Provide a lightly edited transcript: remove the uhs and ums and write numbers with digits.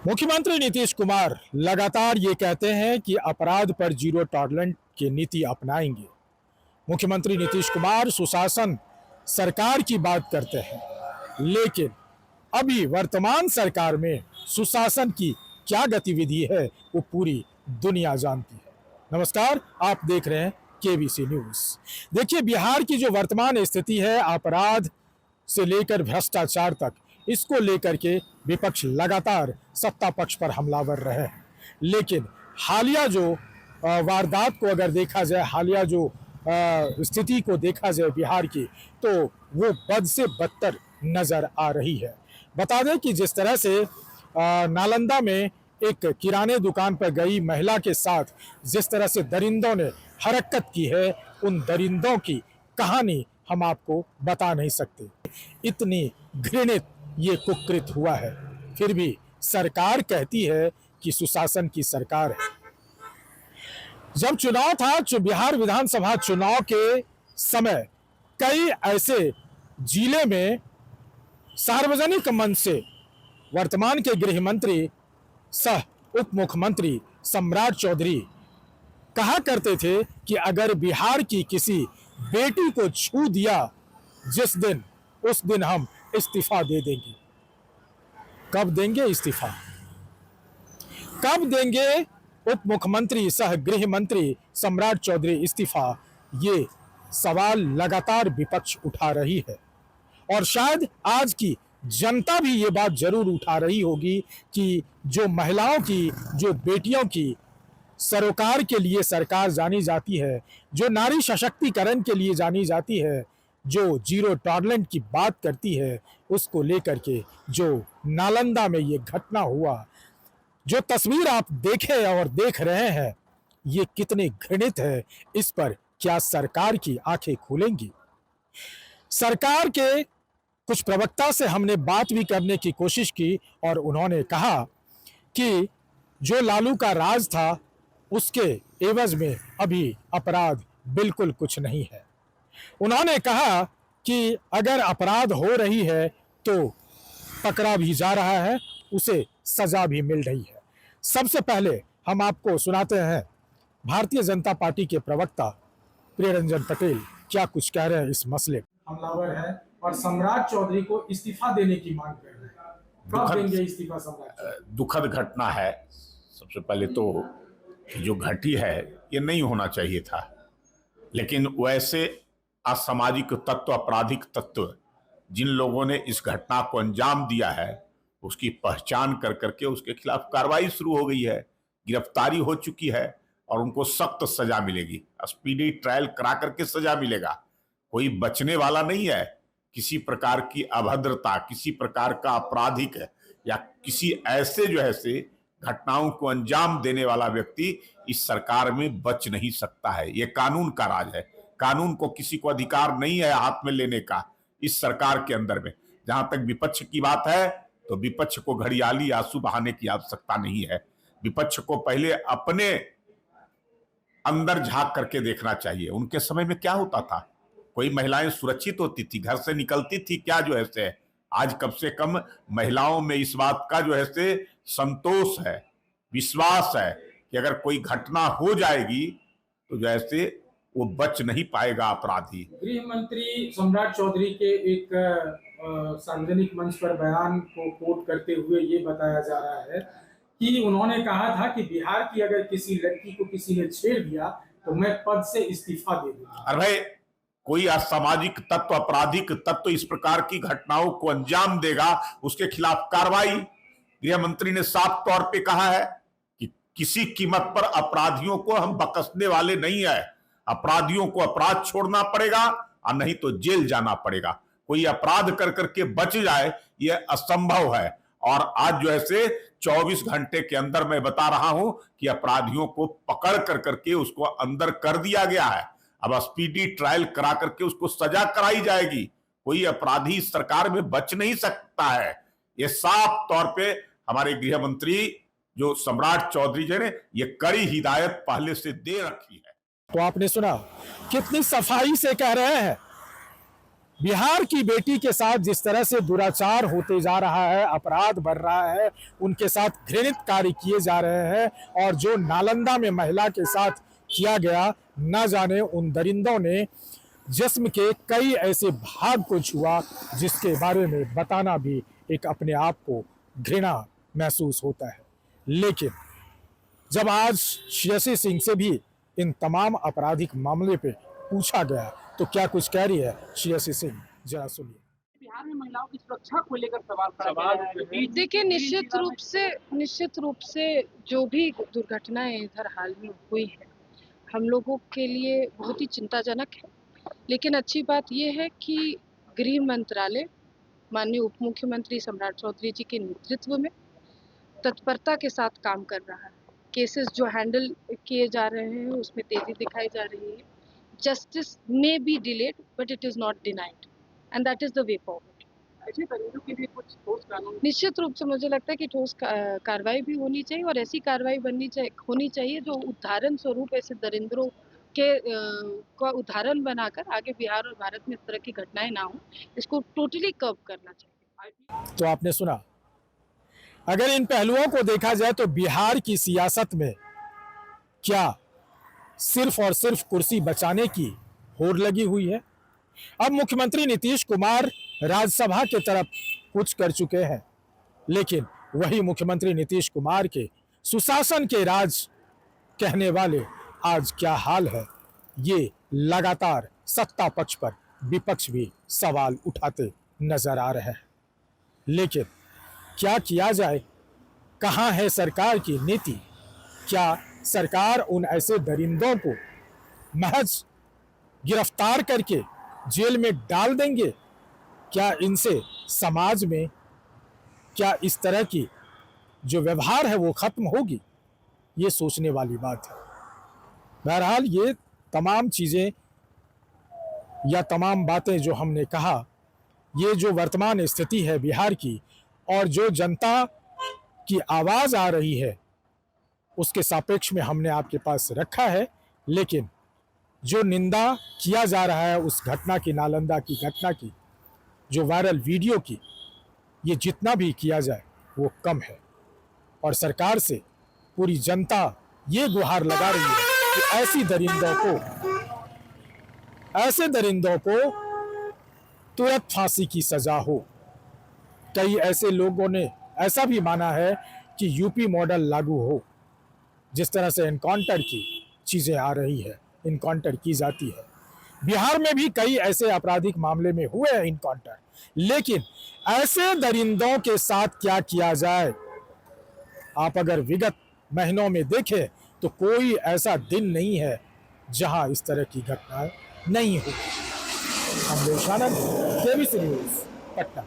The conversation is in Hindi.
मुख्यमंत्री नीतीश कुमार लगातार ये कहते हैं कि अपराध पर जीरो टॉलरेंस की नीति अपनाएंगे। मुख्यमंत्री नीतीश कुमार सुशासन सरकार की बात करते हैं, लेकिन अभी वर्तमान सरकार में सुशासन की क्या गतिविधि है वो पूरी दुनिया जानती है। नमस्कार, आप देख रहे हैं केबीसी न्यूज। देखिए, बिहार की जो वर्तमान स्थिति है, अपराध से लेकर भ्रष्टाचार तक, इसको लेकर के विपक्ष लगातार सत्ता पक्ष पर हमलावर रहे हैं। लेकिन हालिया जो वारदात को अगर देखा जाए, हालिया जो स्थिति को देखा जाए बिहार की, तो वो बद से बदतर नजर आ रही है। बता दें कि जिस तरह से नालंदा में एक किराने दुकान पर गई महिला के साथ जिस तरह से दरिंदों ने हरकत की है, उन दरिंदों की कहानी हम आपको बता नहीं सकते। इतनी घृणित ये कुकृत हुआ है, फिर भी सरकार कहती है कि सुशासन की सरकार है। जब चुनाव था, बिहार विधानसभा चुनाव के समय कई ऐसे जिले में सार्वजनिक मंच से वर्तमान के गृह मंत्री सह उप मुख्यमंत्री सम्राट चौधरी कहा करते थे कि अगर बिहार की किसी बेटी को छू दिया जिस दिन, उस दिन हम इस्तीफा दे देंगे। कब देंगे इस्तीफा? कब देंगे उप मुख्यमंत्री सह गृह मंत्री सम्राट चौधरी इस्तीफा? ये सवाल लगातार विपक्ष उठा रही है और शायद आज की जनता भी ये बात जरूर उठा रही होगी कि जो महिलाओं की, जो बेटियों की सरोकार के लिए सरकार जानी जाती है, जो नारी सशक्तिकरण के लिए जानी जाती है, जो जीरो टॉलरेंस की बात करती है, उसको लेकर के जो नालंदा में ये घटना हुआ, जो तस्वीर आप देखे और देख रहे हैं, ये कितने घृणित है, इस पर क्या सरकार की आंखें खुलेंगी? सरकार के कुछ प्रवक्ता से हमने बात भी करने की कोशिश की और उन्होंने कहा कि जो लालू का राज था उसके एवज में अभी अपराध बिल्कुल कुछ नहीं है। उन्होंने कहा कि अगर अपराध हो रही है तो पकड़ा भी जा रहा है, उसे सजा भी मिल रही है। सबसे पहले हम आपको सुनाते हैं भारतीय जनता पार्टी के प्रवक्ता प्रियरंजन पटेल क्या कुछ कह रहे हैं इस मसले पर। हमलावर है और सम्राट चौधरी को इस्तीफा देने की मांग कर रहे हैं। कब देंगे इस्तीफा सम्राट? दुखद घटना है। सबसे पहले तो जो घटी है ये नहीं होना चाहिए था, लेकिन वैसे असामाजिक तत्व, आपराधिक तत्व जिन लोगों ने इस घटना को अंजाम दिया है, उसकी पहचान कर करके उसके खिलाफ कार्रवाई शुरू हो गई है, गिरफ्तारी हो चुकी है और उनको सख्त सजा मिलेगी। स्पीडी ट्रायल करा करके सजा मिलेगा। कोई बचने वाला नहीं है। किसी प्रकार की अभद्रता, किसी प्रकार का आपराधिक या किसी ऐसे जो है से घटनाओं को अंजाम देने वाला व्यक्ति इस सरकार में बच नहीं सकता है। ये कानून का राज है। कानून को किसी को अधिकार नहीं है हाथ में लेने का इस सरकार के अंदर में। जहां तक विपक्ष की बात है, तो विपक्ष को घड़ियाली आंसू बहाने की आवश्यकता नहीं है। विपक्ष को पहले अपने अंदर झांक करके देखना चाहिए। उनके समय में क्या होता था? कोई महिलाएं सुरक्षित होती थी, घर से निकलती थी क्या जो है से? आज कम से कम महिलाओं में इस बात का जो है से संतोष है, विश्वास है कि अगर कोई घटना हो जाएगी तो जो है से वो बच नहीं पाएगा अपराधी। गृह मंत्री सम्राट चौधरी के एक सार्वजनिक मंच पर बयान को कोट करते हुए ये बताया जा रहा है कि उन्होंने कहा था कि बिहार की अगर किसी लड़की को किसी ने छेड़ दिया तो मैं पद से इस्तीफा दे दूंगा। अरे भाई, कोई असामाजिक तत्व, आपराधिक तत्व इस प्रकार की घटनाओं को अंजाम देगा, उसके खिलाफ कार्रवाई। गृह मंत्री ने साफ तौर पे कहा है कि किसी कीमत पर अपराधियों को हम बख्शने वाले नहीं है। अपराधियों को अपराध छोड़ना पड़ेगा और नहीं तो जेल जाना पड़ेगा। कोई अपराध कर करके बच जाए यह असंभव है। और आज जो है से 24 घंटे के अंदर मैं बता रहा हूं कि अपराधियों को पकड़ कर करके उसको अंदर कर दिया गया है। अब स्पीडी ट्रायल करा करके उसको सजा कराई जाएगी। कोई अपराधी इस सरकार में बच नहीं सकता है। ये साफ तौर पे हमारे गृह मंत्री जो सम्राट चौधरी जी ने ये कड़ी हिदायत पहले से दे रखी है। तो आपने सुना कितनी सफाई से कह रहे हैं बिहार की बेटी के साथ जिस तरह से दुराचार होते जा रहा है, अपराध बढ़ रहा है, उनके साथ घृणित कार्य किए जा रहे हैं, और जो नालंदा में महिला के साथ किया गया, न जाने उन दरिंदों ने जिस्म के कई ऐसे भाग को छुआ जिसके बारे में बताना भी एक अपने आप को घृणा महसूस होता है। लेकिन जब आज श्रेयसी सिंह से भी इन तमाम आपराधिक मामले पे पूछा गया तो क्या कुछ कह रही है श्रेयसी सिंह, जरा सुनिए। बिहार में महिलाओं की सुरक्षा को लेकर सवाल खड़ा है। देखिए, निश्चित रूप से जो भी दुर्घटनाएं इधर हाल में हुई है, हम लोगों के लिए बहुत ही चिंताजनक है। लेकिन अच्छी बात यह है कि गृह मंत्रालय माननीय उप मुख्यमंत्री सम्राट चौधरी जी के नेतृत्व में तत्परता के साथ काम कर रहा है। केसेस जो हैंडल किए जा रहे हैं उसमें तेजी दिखाई जा रही है। Justice may be delayed but it is not denied and that is the way forward. ऐसे दरिंदों के लिए कुछ ठोस कानून निश्चित रूप से मुझे लगता है कि ठोस कार्रवाई भी होनी चाहिए, और ऐसी कार्रवाई होनी चाहिए जो उदाहरण स्वरूप ऐसे दरिंदरों के का उदाहरण बनाकर आगे बिहार और भारत में इस तरह की घटनाएं ना हो, इसको टोटली कर्ब करना चाहिए। तो आपने सुना, अगर इन पहलुओं को देखा जाए तो बिहार की सियासत में क्या सिर्फ और सिर्फ कुर्सी बचाने की होड़ लगी हुई है। अब मुख्यमंत्री नीतीश कुमार राज्यसभा के तरफ कुछ कर चुके हैं, लेकिन वही मुख्यमंत्री नीतीश कुमार के सुशासन के राज कहने वाले आज क्या हाल है, ये लगातार सत्ता पक्ष पर विपक्ष भी सवाल उठाते नजर आ रहे हैं। लेकिन क्या किया जाए, कहाँ है सरकार की नीति? क्या सरकार उन ऐसे दरिंदों को महज गिरफ्तार करके जेल में डाल देंगे? क्या इनसे समाज में क्या इस तरह की जो व्यवहार है वो खत्म होगी? ये सोचने वाली बात है। बहरहाल ये तमाम चीज़ें या तमाम बातें जो हमने कहा, ये जो वर्तमान स्थिति है बिहार की और जो जनता की आवाज़ आ रही है उसके सापेक्ष में हमने आपके पास रखा है। लेकिन जो निंदा किया जा रहा है उस घटना की, नालंदा की घटना की, जो वायरल वीडियो की, ये जितना भी किया जाए वो कम है। और सरकार से पूरी जनता ये गुहार लगा रही है कि ऐसे दरिंदों को तुरंत फांसी की सजा हो। कई ऐसे लोगों ने ऐसा भी माना है कि यूपी मॉडल लागू हो, जिस तरह से एनकाउंटर की चीज़ें आ रही है, इनकाउंटर की जाती है। बिहार में भी कई ऐसे आपराधिक मामले में हुए हैं इनकाउंटर, लेकिन ऐसे दरिंदों के साथ क्या किया जाए, आप अगर विगत महीनों में देखें तो कोई ऐसा दिन नहीं है जहां इस तरह की घटनाएं नहीं हुई। हम केबीसी न्यूज़, पटना।